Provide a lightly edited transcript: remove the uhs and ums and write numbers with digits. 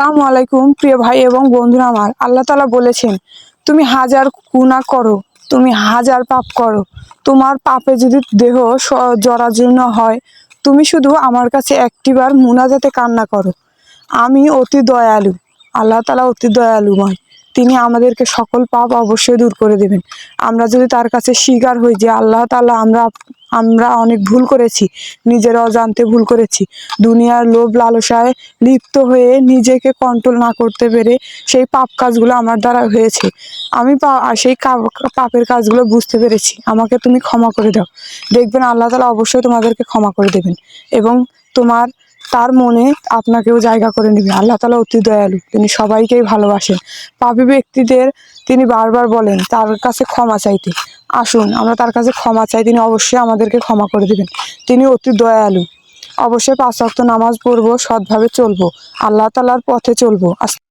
আসসালামু আলাইকুম প্রিয় ভাই এবং বন্ধুরা আমার, আল্লাহ তাআলা বলেছেন, তুমি হাজার গুনাহ করো, তুমি হাজার পাপ করো, তোমার পাপে যদি দেহ জরাজীর্ণ হয়, তুমি শুধু আমার কাছে একটিবার মুনাজাতে কান্না করো। আমি অতি দয়ালু। আল্লাহ তাআলা অতি দয়ালুময়। তিনি আমাদেরকে সকল পাপ অবশ্যই দূর করে দেবেন। আমরা যদি তার কাছে স্বীকার হই যে আল্লাহ তাআলা আমরা অনেক ভুল করেছি, নিজের অজান্তে ভুল করেছি, দুনিয়ার লোভ লালসায় লিপ্ত হয়ে নিজেকে কন্ট্রোল না করতে পেরে সেই পাপ কাজগুলো আমার দ্বারা হয়েছে। আমি সেই পাপের কাজগুলো বুঝতে পেরেছি, আমাকে তুমি ক্ষমা করে দাও। দেখবেন আল্লাহ তাআলা অবশ্যই তোমাদেরকে ক্ষমা করে দেবেন এবং তার মনে আপনাকেও জায়গা করে নেবেন। আল্লাহ তাআলা অতি দয়ালু, তিনি সবাইকেই ভালোবাসেন। পাপী ব্যক্তিদের তিনি বারবার বলেন তার কাছে ক্ষমা চাইতে। আসুন আমরা তার কাছে ক্ষমা চাই, তিনি অবশ্যই আমাদেরকে ক্ষমা করে দেবেন। তিনি অতি দয়ালু। অবশ্যই 5 ওয়াক্ত নামাজ পড়বো, সৎভাবে চলবো, আল্লাহ তাআলার পথে চলবো।